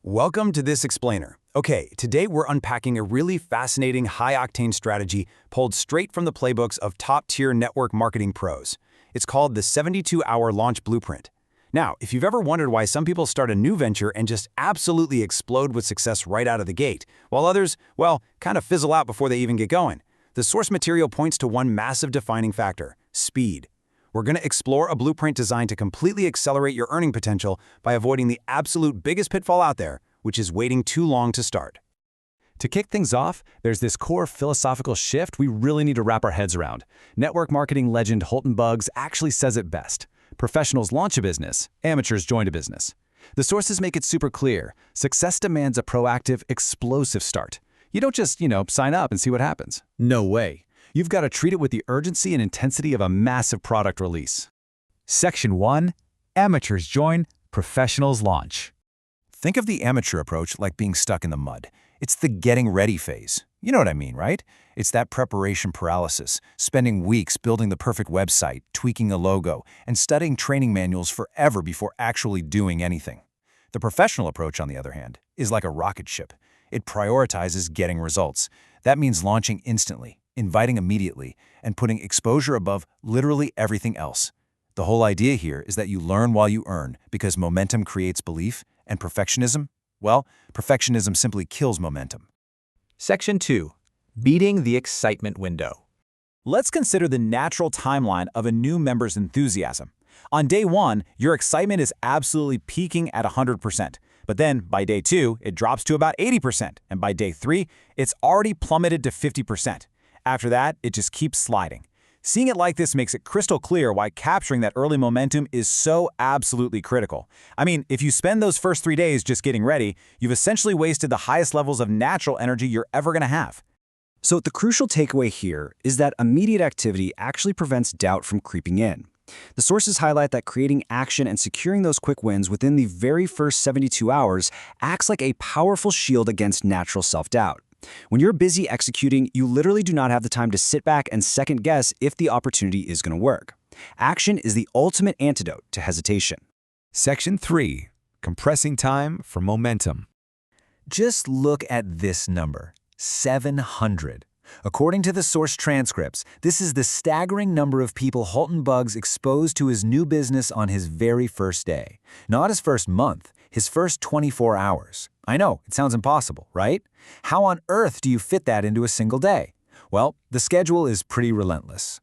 Welcome to This Explainer. Okay, today we're unpacking a really fascinating high-octane strategy pulled straight from the playbooks of top-tier network marketing pros. It's called the 72-hour launch blueprint. Now, if you've ever wondered why some people start a new venture and just absolutely explode with success right out of the gate, while others, well, kind of fizzle out before they even get going, the source material points to one massive defining factor: speed. We're going to explore a blueprint designed to completely accelerate your earning potential by avoiding the absolute biggest pitfall out there, which is waiting too long to start. To kick things off, there's this core philosophical shift we really need to wrap our heads around. Network marketing legend Holton Buggs actually says it best. Professionals launch a business, amateurs join a business. The sources make it super clear. Success demands a proactive, explosive start. You don't just, sign up and see what happens. No way. You've got to treat it with the urgency and intensity of a massive product release. Section 1. Amateurs join, professionals launch. Think of the amateur approach like being stuck in the mud. It's the getting ready phase. You know what I mean, right? It's that preparation paralysis, spending weeks building the perfect website, tweaking a logo, and studying training manuals forever before actually doing anything. The professional approach, on the other hand, is like a rocket ship. It prioritizes getting results. That means launching instantly, inviting immediately, and putting exposure above literally everything else. The whole idea here is that you learn while you earn, because momentum creates belief, and perfectionism? Well, perfectionism simply kills momentum. Section 2. Beating the excitement window. Let's consider the natural timeline of a new member's enthusiasm. On day 1, your excitement is absolutely peaking at 100%. But then, by day 2, it drops to about 80%, and by day 3, it's already plummeted to 50%. After that, it just keeps sliding. Seeing it like this makes it crystal clear why capturing that early momentum is so absolutely critical. I mean, if you spend those first 3 days just getting ready, you've essentially wasted the highest levels of natural energy you're ever going to have. So the crucial takeaway here is that immediate activity actually prevents doubt from creeping in. The sources highlight that creating action and securing those quick wins within the very first 72 hours acts like a powerful shield against natural self-doubt. When you're busy executing, you literally do not have the time to sit back and second guess if the opportunity is going to work. Action is the ultimate antidote to hesitation. Section 3. Compressing time for momentum. Just look at this number, 700. According to the source transcripts, this is the staggering number of people Holton Buggs exposed to his new business on his very first day. Not his first month, his first 24 hours. I know, it sounds impossible, right? How on earth do you fit that into a single day? Well, the schedule is pretty relentless.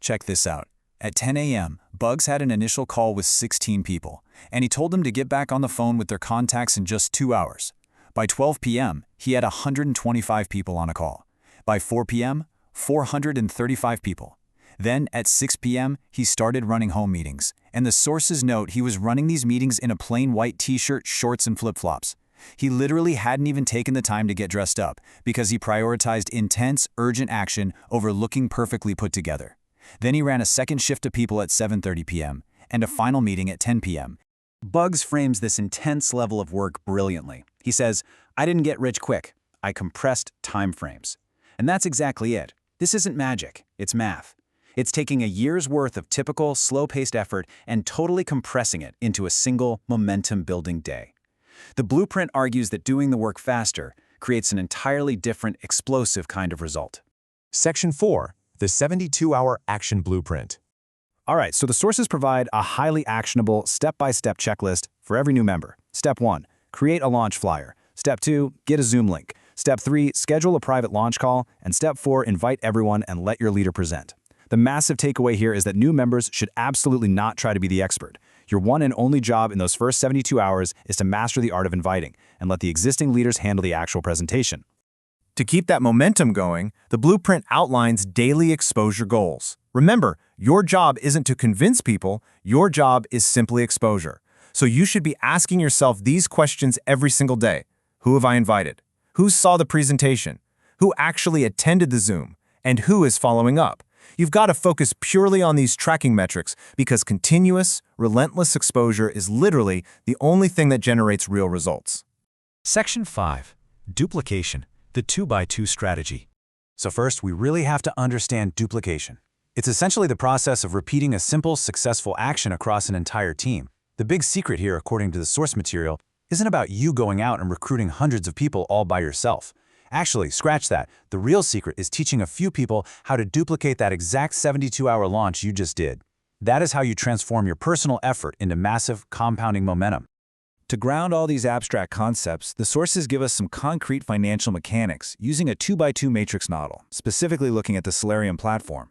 Check this out. At 10 a.m., Buggs had an initial call with 16 people, and he told them to get back on the phone with their contacts in just 2 hours. By 12 p.m., he had 125 people on a call. By 4 p.m., 435 people. Then, at 6 p.m., he started running home meetings, and the sources note he was running these meetings in a plain white t-shirt, shorts, and flip-flops. He literally hadn't even taken the time to get dressed up because he prioritized intense, urgent action over looking perfectly put together. Then he ran a second shift of people at 7:30 p.m. and a final meeting at 10 p.m. Buggs frames this intense level of work brilliantly. He says, "I didn't get rich quick. I compressed time frames." And that's exactly it. This isn't magic, it's math. It's taking a year's worth of typical, slow-paced effort and totally compressing it into a single momentum-building day. The blueprint argues that doing the work faster creates an entirely different, explosive kind of result. Section 4. The 72-hour action blueprint. All right, so the sources provide a highly actionable, step-by-step checklist for every new member. Step 1, create a launch flyer. Step 2, get a Zoom link. Step 3, schedule a private launch call. And Step 4, invite everyone and let your leader present. The massive takeaway here is that new members should absolutely not try to be the expert. Your one and only job in those first 72 hours is to master the art of inviting and let the existing leaders handle the actual presentation. To keep that momentum going, the blueprint outlines daily exposure goals. Remember, your job isn't to convince people, your job is simply exposure. So you should be asking yourself these questions every single day. Who have I invited? Who saw the presentation? Who actually attended the Zoom? And who is following up? You've got to focus purely on these tracking metrics because continuous, relentless exposure is literally the only thing that generates real results. Section 5. Duplication, the 2x2 strategy. So first, we really have to understand duplication. It's essentially the process of repeating a simple, successful action across an entire team. The big secret here, according to the source material, isn't about you going out and recruiting hundreds of people all by yourself. Actually, scratch that. The real secret is teaching a few people how to duplicate that exact 72-hour launch you just did. That is how you transform your personal effort into massive, compounding momentum. To ground all these abstract concepts, the sources give us some concrete financial mechanics using a 2x2 matrix model, specifically looking at the Solarium platform.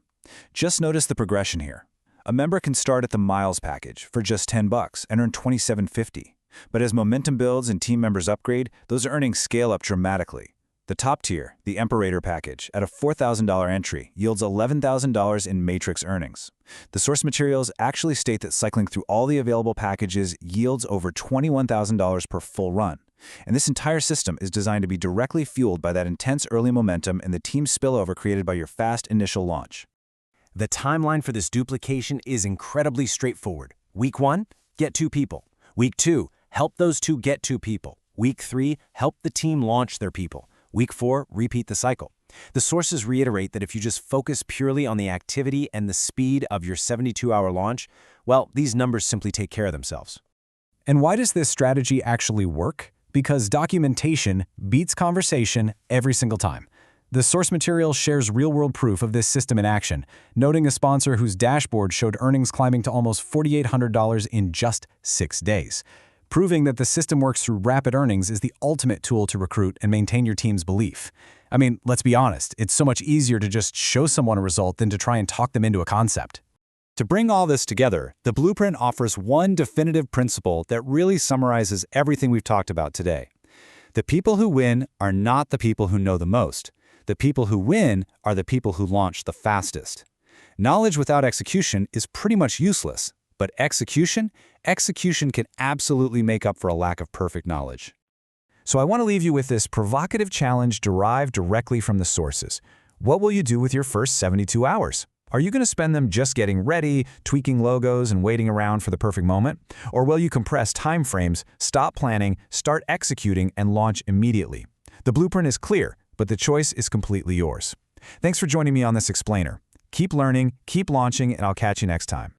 Just notice the progression here. A member can start at the Miles package for just $10 and earn $27.50. But as momentum builds and team members upgrade, those earnings scale up dramatically. The top tier, the Imperator package, at a $4,000 entry, yields $11,000 in matrix earnings. The source materials actually state that cycling through all the available packages yields over $21,000 per full run. And this entire system is designed to be directly fueled by that intense early momentum and the team spillover created by your fast initial launch. The timeline for this duplication is incredibly straightforward. Week 1, get 2 people. Week 2, help those 2 get 2 people. Week 3, help the team launch their people. Week 4, repeat the cycle. The sources reiterate that if you just focus purely on the activity and the speed of your 72-hour launch, well, these numbers simply take care of themselves. And why does this strategy actually work? Because documentation beats conversation every single time. The source material shares real-world proof of this system in action, noting a sponsor whose dashboard showed earnings climbing to almost $4,800 in just 6 days. Proving that the system works through rapid earnings is the ultimate tool to recruit and maintain your team's belief. I mean, let's be honest, it's so much easier to just show someone a result than to try and talk them into a concept. To bring all this together, the blueprint offers one definitive principle that really summarizes everything we've talked about today. The people who win are not the people who know the most. The people who win are the people who launch the fastest. Knowledge without execution is pretty much useless, but execution can absolutely make up for a lack of perfect knowledge. So I want to leave you with this provocative challenge derived directly from the sources. What will you do with your first 72 hours? Are you going to spend them just getting ready, tweaking logos, and waiting around for the perfect moment? Or will you compress time frames, stop planning, start executing, and launch immediately? The blueprint is clear, but the choice is completely yours. Thanks for joining me on this explainer. Keep learning, keep launching, and I'll catch you next time.